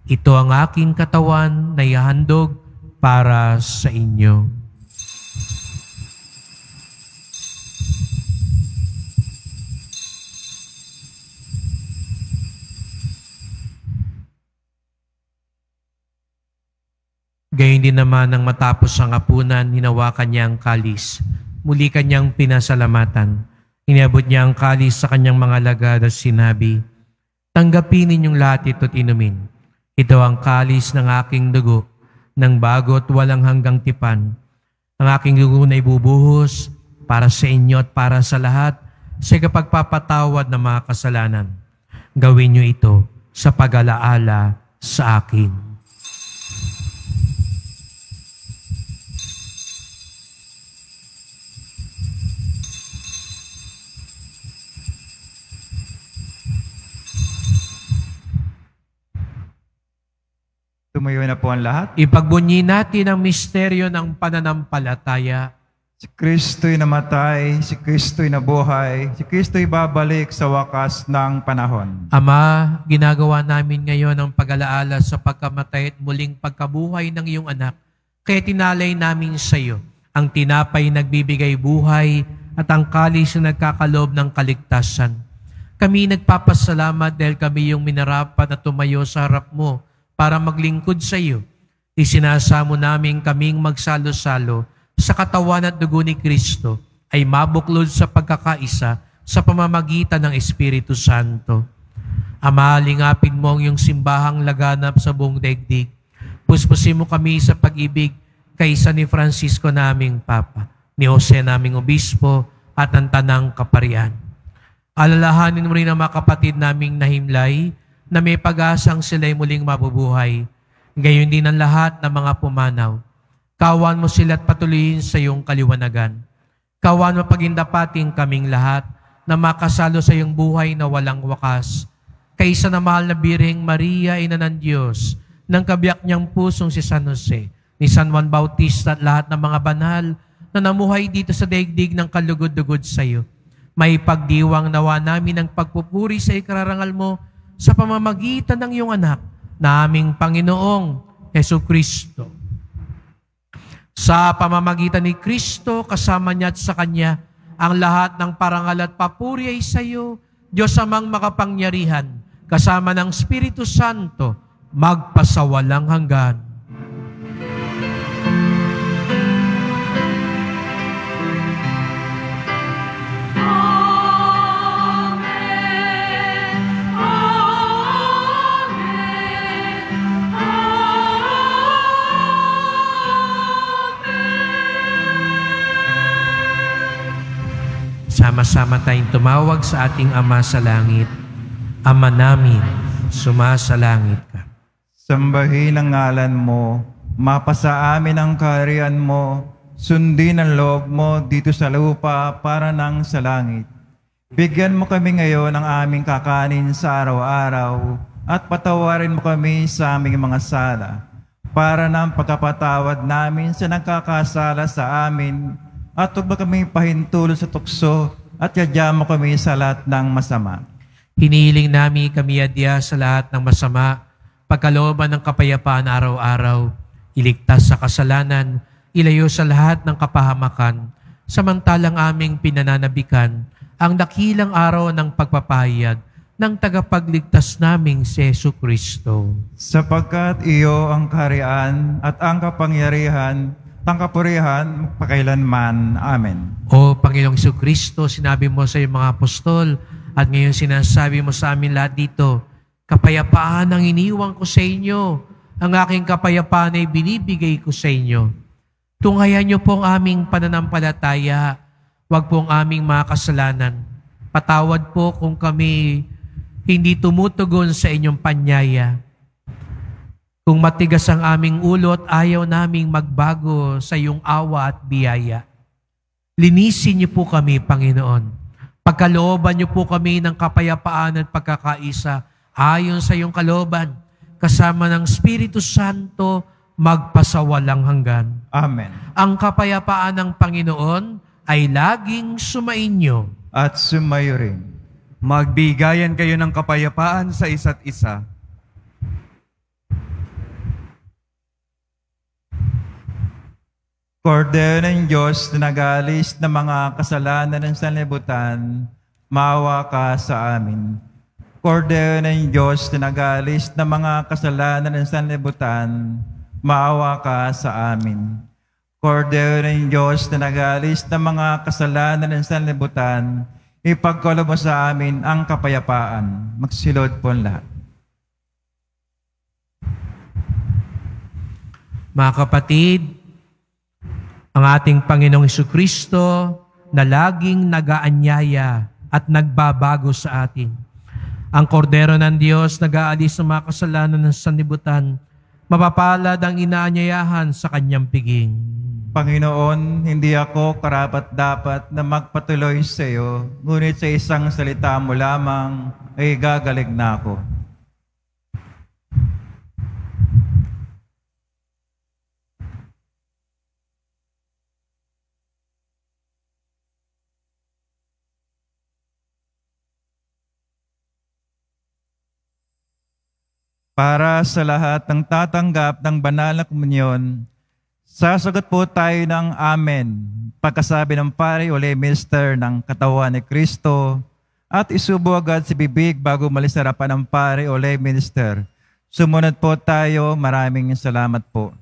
Ito ang aking katawan na ihahandog para sa inyo." Gayon din naman nang matapos ang hapunan, hinawakan niya ang kalis. Muli kanyang pinasalamatan. Iniabot niya ang kalis sa kanyang mga alagad at sinabi, "Tanggapin ninyong lahat ito't inumin. Ito ang kalis ng aking dugo, ng bago at walang hanggang tipan. Ang aking dugo na ibubuhos para sa inyo at para sa lahat sa kapagpapatawad ng mga kasalanan. Gawin niyo ito sa pag-alaala sa akin." Tumayo na po ang lahat. Ipagbunyi natin ang misteryo ng pananampalataya. Si Kristo'y namatay, si Kristo'y nabuhay, si Kristo'y babalik sa wakas ng panahon. Ama, ginagawa namin ngayon ang pag-alaala sa pagkamatay at muling pagkabuhay ng iyong anak. Kaya tinalay namin sa iyo ang tinapay nagbibigay buhay at ang kalis na nagkakaloob ng kaligtasan. Kami nagpapasalamat dahil kami yung minarapat na tumayo sa harap mo para maglingkod sa iyo. Isinasamo namin kaming magsalo-salo sa katawan at dugo ni Kristo ay mabuklod sa pagkakaisa sa pamamagitan ng Espiritu Santo. Ama, lingapin mo ang iyong simbahang laganap sa buong daigdig. Puspusin mo kami sa pag-ibig kaysa ni Francisco naming Papa, ni Jose naming Obispo, at ng Tanang Kaparian. Alalahanin mo rin ang mga kapatid naming nahimlay na may pag-asang sila'y muling mabubuhay. Gayon din ang lahat ng mga pumanaw. Kawan mo sila at patuloyin sa iyong kaliwanagan. Kawan mo pagindapating kaming lahat na makasalo sa iyong buhay na walang wakas. Kaysa na mahal na Birheng Maria, Ina ng Diyos, ng kabiyak niyang pusong si San Jose, ni San Juan Bautista at lahat ng mga banal na namuhay dito sa daigdig ng kalugod-dugod sa iyo. May pagdiwang nawa namin ang pagpupuri sa ikararangal mo sa pamamagitan ng iyong anak, na aming Panginoong Jesucristo. Sa pamamagitan ni Kristo, kasama niya at sa Kanya, ang lahat ng parangal at papuri ay sa iyo, Diyos amang makapangyarihan, kasama ng Espiritu Santo, magpasawalang hanggan. Sama-sama tayong tumawag sa ating Ama sa Langit. Ama namin, sumasalangit ka. Sambahin ang ngalan mo, mapasa amin ang kaharian mo, sundin ang loob mo dito sa lupa para nang sa langit. Bigyan mo kami ngayon ng aming kakanin sa araw-araw at patawarin mo kami sa aming mga sala para ng pagkapatawad namin sa nagkakasala sa amin. At huwag mo kami pahintulot sa tukso at yadya mo kami sa lahat ng masama. Hinihiling namin kami yadya sa lahat ng masama, pagkalooban ng kapayapaan araw-araw, iligtas sa kasalanan, ilayo sa lahat ng kapahamakan, samantalang aming pinananabikan ang dakilang araw ng pagpapahayag ng tagapagligtas naming si Jesucristo. Sapagkat iyo ang kaharian at ang kapangyarihan, tangkapurihan, pakailanman. Amen. O Panginoong Jesucristo, sinabi mo sa iyong mga apostol at ngayon sinasabi mo sa amin lahat dito, kapayapaan ang iniwang ko sa inyo, ang aking kapayapaan ay binibigay ko sa inyo. Tunghayan niyo po ang aming pananampalataya, huwag po ang aming mga kasalanan. Patawad po kung kami hindi tumutugon sa inyong panyaya. Kung matigas ang aming ulo at ayaw naming magbago sa iyong awa at biyaya. Linisin niyo po kami, Panginoon. Pagkalooban niyo po kami ng kapayapaan at pagkakaisa ayon sa iyong kalooban, kasama ng Espiritu Santo, magpasawalang hanggan. Amen. Ang kapayapaan ng Panginoon ay laging sumainyo. At sumayo rin. Magbigayan kayo ng kapayapaan sa isa't isa. Kordero ng Diyos na nag-aalis ng mga kasalanan ng sanlibutan, maawa ka sa amin. Kordero ng Diyos na nag-aalis ng mga kasalanan ng sanlibutan, maawa ka sa amin. Kordero ng Diyos na nag-aalis ng mga kasalanan ng sanlibutan, ipagkaloob mo sa amin ang kapayapaan. Magsilod po ang lahat. Mga kapatid, ang ating Panginoong Jesucristo na laging nag-aanyaya at nagbabago sa atin. Ang kordero ng Diyos nag-aalis ng mga kasalanan ng sanlibutan, mapapalad ang inaanyayahan sa kanyang piging. Panginoon, hindi ako karapat-dapat na magpatuloy sa iyo, ngunit sa isang salita mo lamang ay gagaling na ako. Para sa lahat ng tatanggap ng banal na komunyon, sasagot po tayo ng Amen pagkasabi ng pari o lay minister ng katawan ni Kristo at isubo agad si bibig bago malis sa harapan ng pari o lay minister. Sumunod po tayo. Maraming salamat po.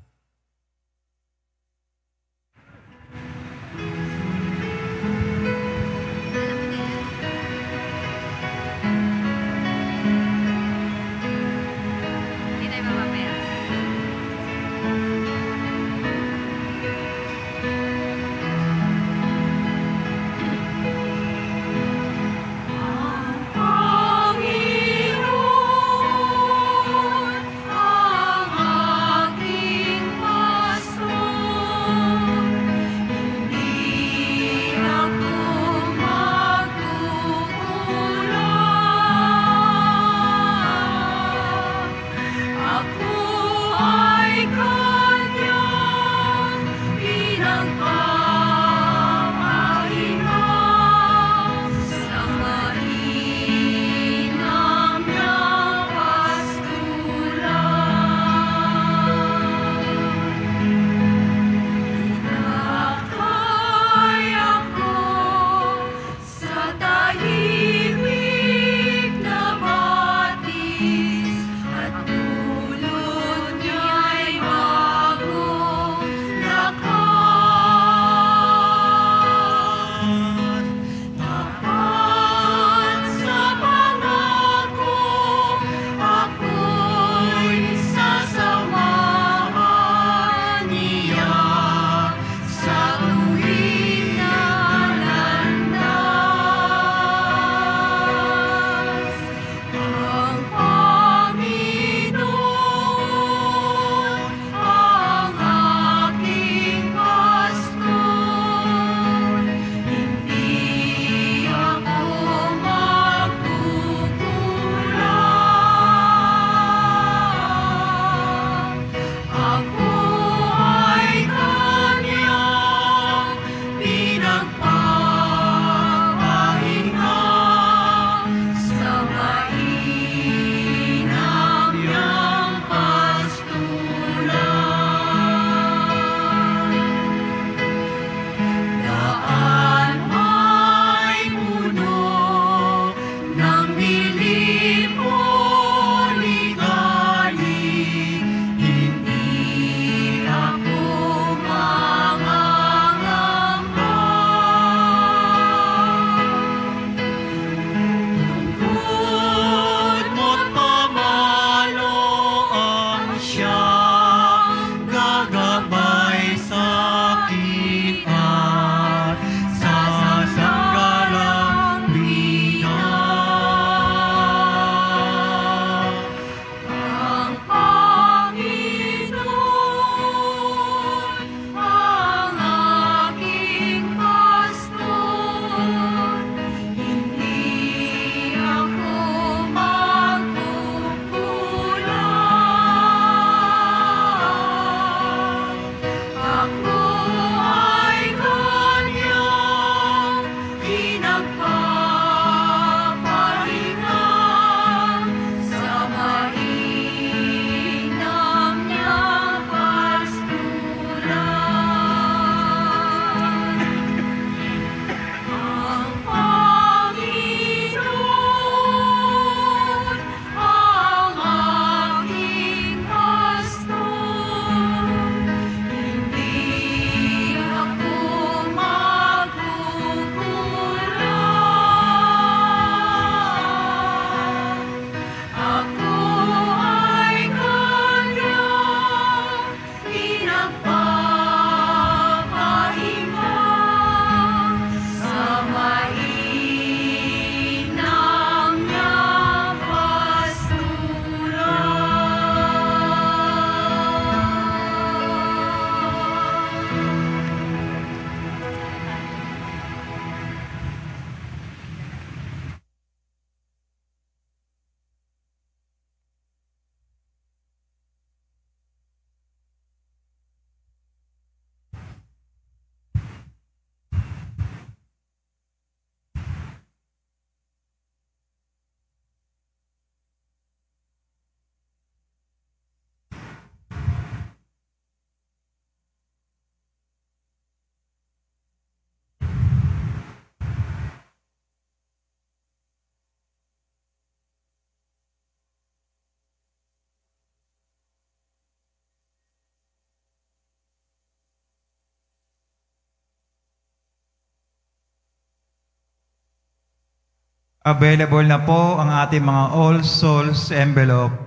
Available na po ang ating mga All Souls envelope.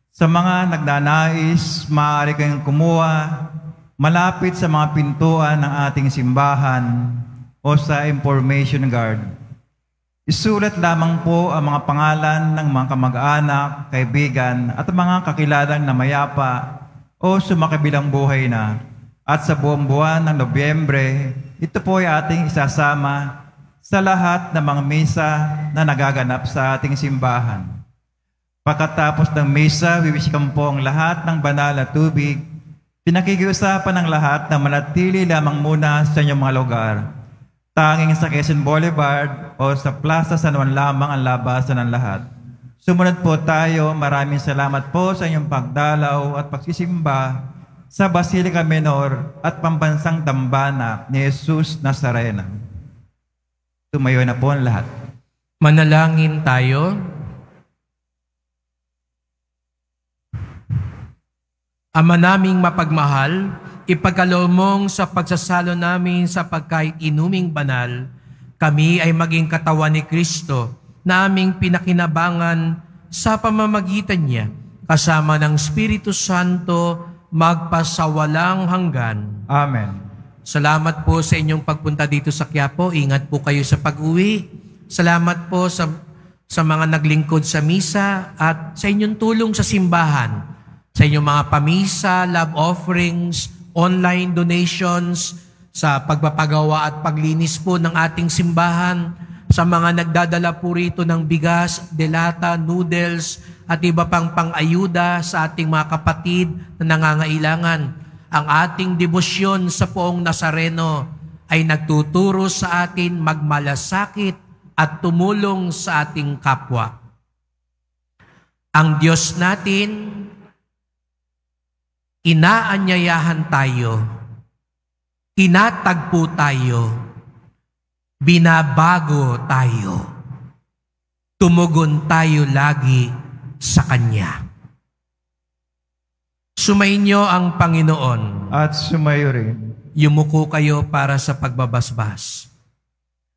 Sa mga nagnanais, maaari kayong kumuha malapit sa mga pintuan ng ating simbahan o sa information guard. Isulat lamang po ang mga pangalan ng mga kamag-anak, kaibigan at mga kakilalang na mayapa o sumakabilang buhay na. At sa buong buwan ng Nobyembre, ito po ay ating isasama sa lahat ng mga misa na nagaganap sa ating simbahan. Pagkatapos ng misa, wiwisikan po ang lahat ng banal na tubig. Pinakikiusapan ng lahat na manatili lamang muna sa inyong mga lugar. Tanging sa Quezon Boulevard o sa Plaza San Juan lamang ang labasan ng lahat. Sumunod po tayo. Maraming salamat po sa inyong pagdalaw at pagsisimba sa Basilica Menor at Pambansang Dambana ni Jesus Nazareno. Tumayo na po ang lahat. Manalangin tayo. Ama naming mapagmahal, ipagkaloob mong sa pagsasalo namin sa pagkain-inuming banal, kami ay maging katawan ni Kristo na aming pinakinabangan sa pamamagitan niya, kasama ng Espiritu Santo, magpasawalang hanggan. Amen. Salamat po sa inyong pagpunta dito sa Quiapo. Ingat po kayo sa pag-uwi. Salamat po sa mga naglingkod sa misa at sa inyong tulong sa simbahan. Sa inyong mga pamisa, love offerings, online donations, sa pagpapagawa at paglinis po ng ating simbahan, sa mga nagdadala po rito ng bigas, delata, noodles, at iba pang pang-ayuda sa ating mga kapatid na nangangailangan. Ang ating debosyon sa Poong Nazareno ay nagtuturo sa atin magmalasakit at tumulong sa ating kapwa. Ang Diyos natin, inaanyayahan tayo, tinatagpo tayo, binabago tayo, tumugon tayo lagi sa Kanya. Sumainyo ang Panginoon. At sumayo rin. Yumuko kayo para sa pagbabasbas.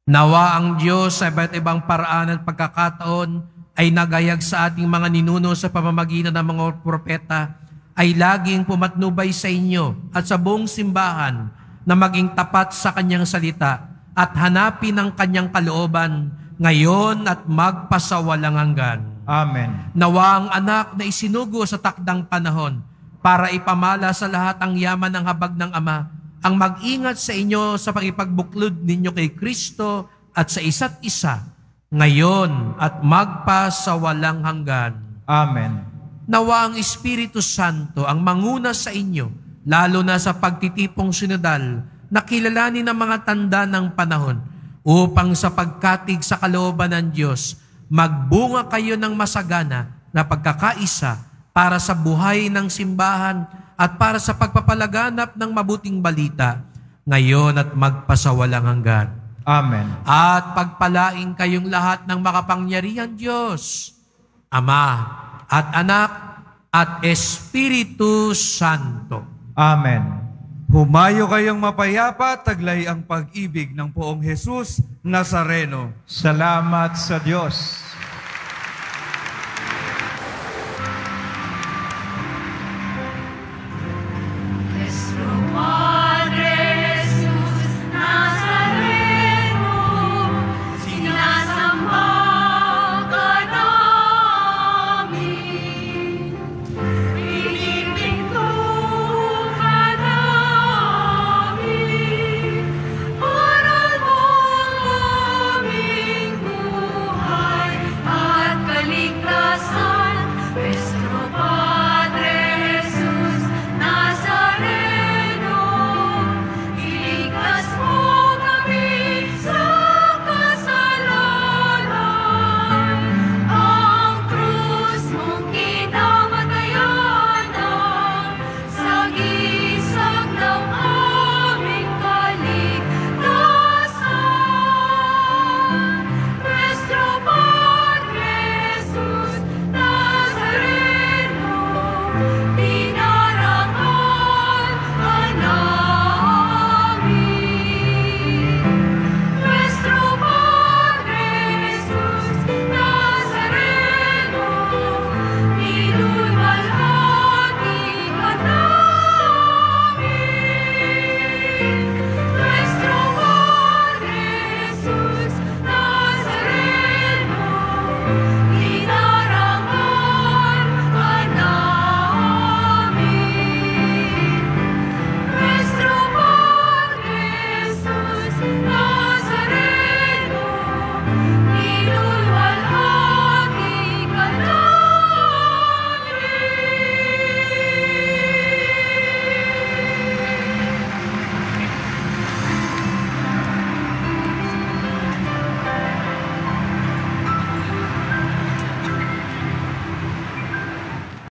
Nawa ang Diyos sa iba't ibang paraan at pagkakataon ay nagayag sa ating mga ninuno sa pamamagitan ng mga propeta, ay laging pumatnubay sa inyo at sa buong simbahan na maging tapat sa Kanyang salita at hanapin ang Kanyang kalooban ngayon at magpasawalang hanggan. Amen. Nawa ang anak na isinugo sa takdang panahon para ipamala sa lahat ang yaman ng habag ng Ama, ang mag-ingat sa inyo sa pagipagbuklod ninyo kay Kristo at sa isa't isa, ngayon at magpasawalang hanggan. Amen. Nawa ang Espiritu Santo ang manguna sa inyo, lalo na sa pagtitipong sinodal, na kilalanin ang mga tanda ng panahon, upang sa pagkatig sa kalooban ng Diyos, magbunga kayo ng masagana na pagkakaisa para sa buhay ng simbahan at para sa pagpapalaganap ng mabuting balita, ngayon at magpasawalang hanggan. Amen. At pagpalain kayong lahat ng makapangyarihan Diyos, Ama at Anak at Espiritu Santo. Amen. Humayo kayong mapayapa, taglay ang pag-ibig ng Poong Jesus Nazareno. Salamat sa Diyos.